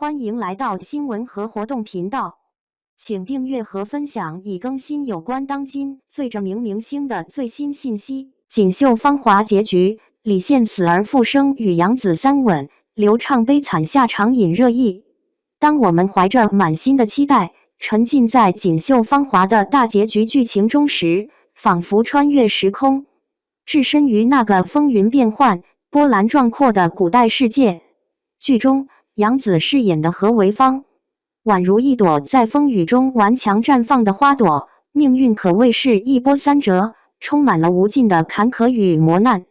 欢迎来到新闻和活动频道，请订阅和分享已更新有关当今最着名明星的最新信息。锦绣芳华结局，李现死而复生与杨紫三吻，刘畅悲惨下场引热议。当我们怀着满心的期待，沉浸在锦绣芳华的大结局剧情中时，仿佛穿越时空，置身于那个风云变幻、波澜壮阔的古代世界。剧中杨紫饰演的何为芳，宛如一朵在风雨中顽强绽放的花朵，命运可谓是一波三折，充满了无尽的坎坷与磨难。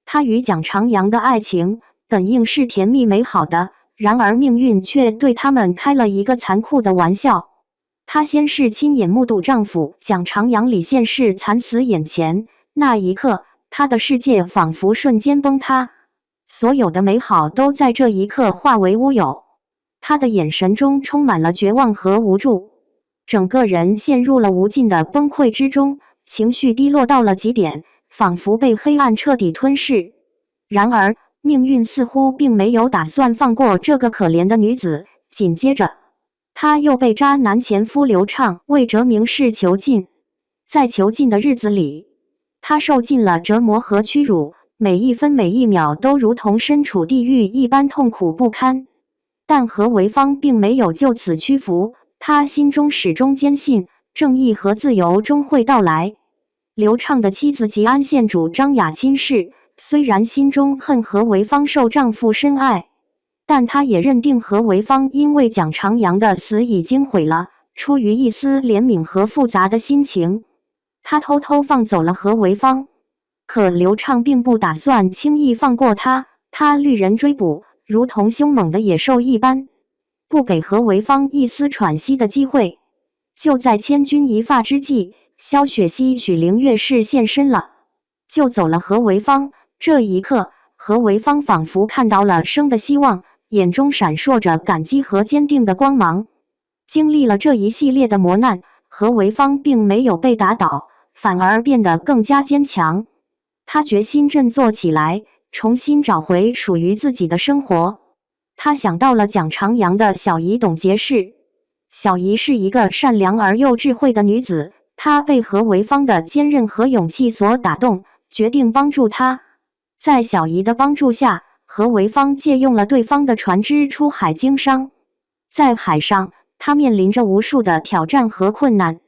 她与蒋长阳的爱情本应是甜蜜美好的，然而命运却对他们开了一个残酷的玩笑。她先是亲眼目睹丈夫蒋长阳李现世惨死眼前，那一刻，她的世界仿佛瞬间崩塌。所有的美好都在这一刻化为乌有，他的眼神中充满了绝望和无助，整个人陷入了无尽的崩溃之中，情绪低落到了极点，仿佛被黑暗彻底吞噬。然而，命运似乎并没有打算放过这个可怜的女子，紧接着，她又被渣男前夫刘畅为折明示囚禁。在囚禁的日子里，她受尽了折磨和屈辱，每一分每一秒都如同身处地狱一般痛苦不堪。但何为芳并没有就此屈服，他心中始终坚信正义和自由终会到来。刘畅的妻子吉安县主张雅亲氏虽然心中恨何为芳受丈夫深爱，但她也认定何为芳因为蒋长阳的死已经毁了，出于一丝怜悯和复杂的心情，她偷偷放走了何为芳。可刘畅并不打算轻易放过他，他虑人追捕，如同凶猛的野兽一般，不给何为芳一丝喘息的机会。就在千钧一发之际，萧雪溪、许灵月氏现身了，救走了何为芳。这一刻，何为芳仿佛看到了生的希望，眼中闪烁着感激和坚定的光芒。经历了这一系列的磨难，何为芳并没有被打倒，反而变得更加坚强。他决心振作起来，重新找回属于自己的生活。他想到了蒋长阳的小姨董洁氏。小姨是一个善良而又智慧的女子，她被何为芳的坚韧和勇气所打动，决定帮助他。在小姨的帮助下，何为芳借用了对方的船只出海经商。在海上，他面临着无数的挑战和困难，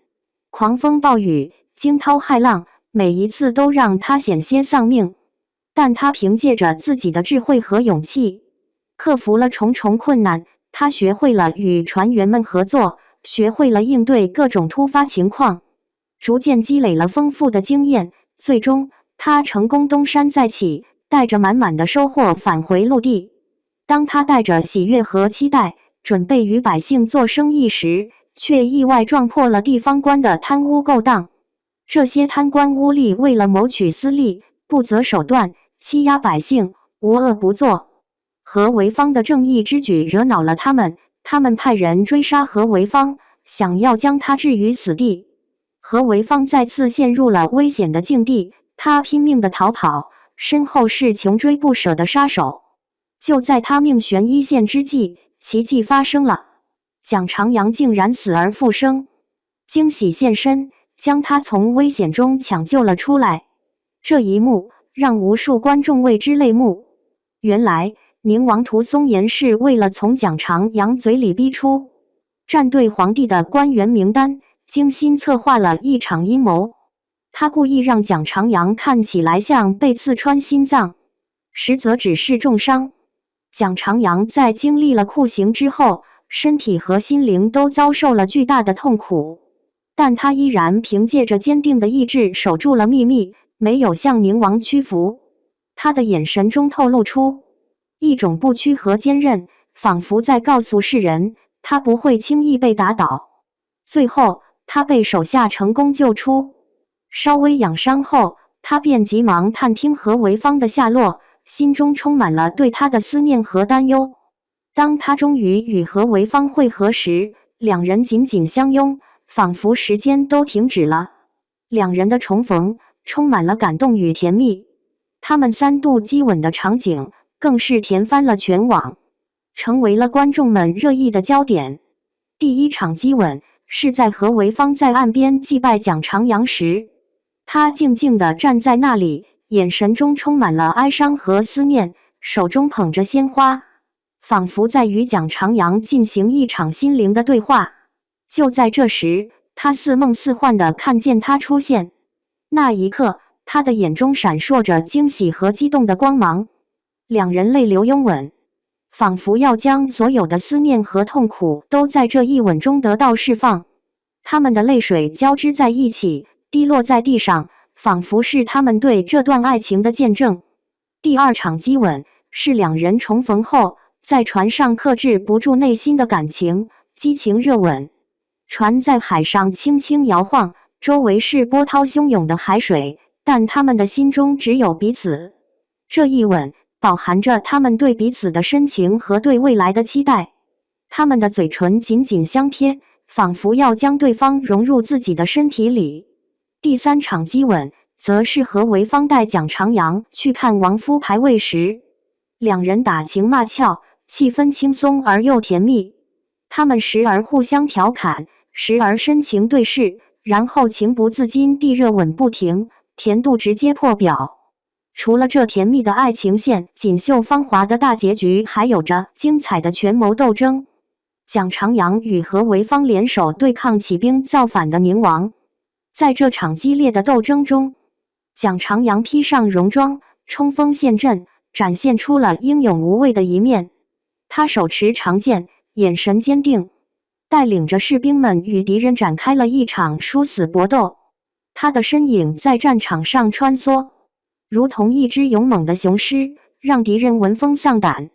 狂风暴雨，惊涛骇浪，每一次都让他险些丧命，但他凭借着自己的智慧和勇气，克服了重重困难。他学会了与船员们合作，学会了应对各种突发情况，逐渐积累了丰富的经验。最终，他成功东山再起，带着满满的收获返回陆地。当他带着喜悦和期待，准备与百姓做生意时，却意外撞破了地方官的贪污勾当。这些贪官污吏为了谋取私利，不择手段，欺压百姓，无恶不作。何为芳的正义之举惹恼了他们，他们派人追杀何为芳，想要将他置于死地。何为芳再次陷入了危险的境地，他拼命地逃跑，身后是穷追不舍的杀手。就在他命悬一线之际，奇迹发生了，蒋长阳竟然死而复生，惊喜现身，将他从危险中抢救了出来。这一幕让无数观众为之泪目。原来宁王涂松岩是为了从蒋长阳嘴里逼出站对皇帝的官员名单，精心策划了一场阴谋。他故意让蒋长阳看起来像被刺穿心脏，实则只是重伤。蒋长阳在经历了酷刑之后，身体和心灵都遭受了巨大的痛苦，但他依然凭借着坚定的意志守住了秘密，没有向宁王屈服。他的眼神中透露出一种不屈和坚韧，仿佛在告诉世人，他不会轻易被打倒。最后，他被手下成功救出，稍微养伤后，他便急忙探听何为芳的下落，心中充满了对他的思念和担忧。当他终于与何为芳会合时，两人紧紧相拥，仿佛时间都停止了。两人的重逢充满了感动与甜蜜，他们3度激吻的场景更是甜翻了全网。成为了观众们热议的焦点。第一场激吻是在何为芳在岸边祭拜蒋长阳时，他静静地站在那里，眼神中充满了哀伤和思念，手中捧着鲜花，仿佛在与蒋长阳进行一场心灵的对话。就在这时，他似梦似幻地看见他出现，那一刻，他的眼中闪烁着惊喜和激动的光芒。两人泪流拥吻，仿佛要将所有的思念和痛苦都在这一吻中得到释放。他们的泪水交织在一起，滴落在地上，仿佛是他们对这段爱情的见证。第二场激吻是两人重逢后，在船上克制不住内心的感情，激情热吻。船在海上轻轻摇晃，周围是波涛汹涌的海水，但他们的心中只有彼此。这一吻饱含着他们对彼此的深情和对未来的期待。他们的嘴唇紧紧相贴，仿佛要将对方融入自己的身体里。第三场激吻则是何为芳带蒋长阳去看亡夫牌位时，两人打情骂俏，气氛轻松而又甜蜜。他们时而互相调侃，时而深情对视，然后情不自禁地热吻不停，甜度直接破表。除了这甜蜜的爱情线，锦绣芳华的大结局还有着精彩的权谋斗争。蒋长阳与何为芳联手对抗起兵造反的宁王。在这场激烈的斗争中，蒋长阳披上戎装，冲锋陷阵，展现出了英勇无畏的一面。他手持长剑，眼神坚定，带领着士兵们与敌人展开了一场殊死搏斗。他的身影在战场上穿梭，如同一只勇猛的雄狮，让敌人闻风丧胆。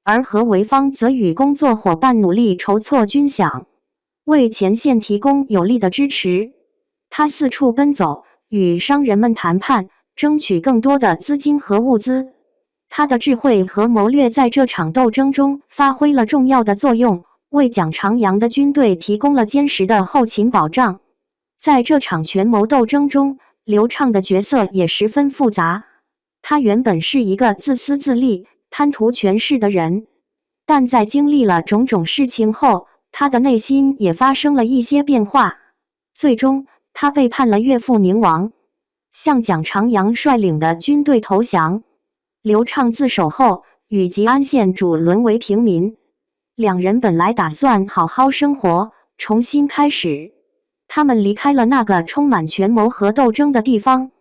而何为芳则与工作伙伴努力筹措军饷，为前线提供有力的支持。他四处奔走，与商人们谈判，争取更多的资金和物资。他的智慧和谋略在这场斗争中发挥了重要的作用，为蒋长阳的军队提供了坚实的后勤保障。在这场权谋斗争中，刘畅的角色也十分复杂。他原本是一个自私自利、贪图权势的人，但在经历了种种事情后，他的内心也发生了一些变化。最终，他背叛了岳父宁王，向蒋长阳率领的军队投降。刘畅自首后，与吉安县主沦为平民。两人本来打算好好生活，重新开始。他们离开了那个充满权谋和斗争的地方，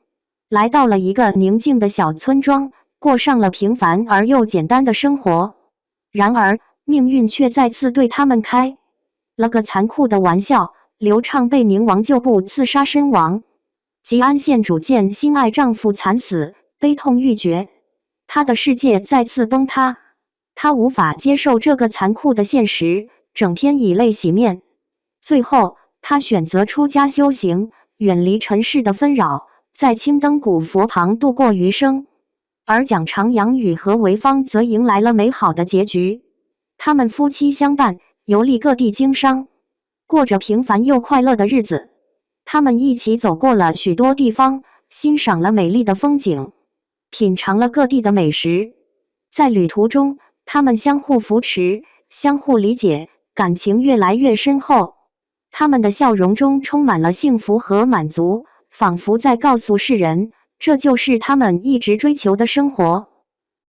来到了一个宁静的小村庄，过上了平凡而又简单的生活。然而，命运却再次对他们开了个残酷的玩笑。刘畅被宁王旧部刺杀身亡。吉安县主见心爱丈夫惨死，悲痛欲绝。她的世界再次崩塌，她无法接受这个残酷的现实，整天以泪洗面。最后，她选择出家修行，远离尘世的纷扰，在青灯古佛旁度过余生。而蒋长阳与何为芳则迎来了美好的结局，他们夫妻相伴，游历各地经商，过着平凡又快乐的日子。他们一起走过了许多地方，欣赏了美丽的风景，品尝了各地的美食。在旅途中，他们相互扶持，相互理解，感情越来越深厚。他们的笑容中充满了幸福和满足，仿佛在告诉世人，这就是他们一直追求的生活。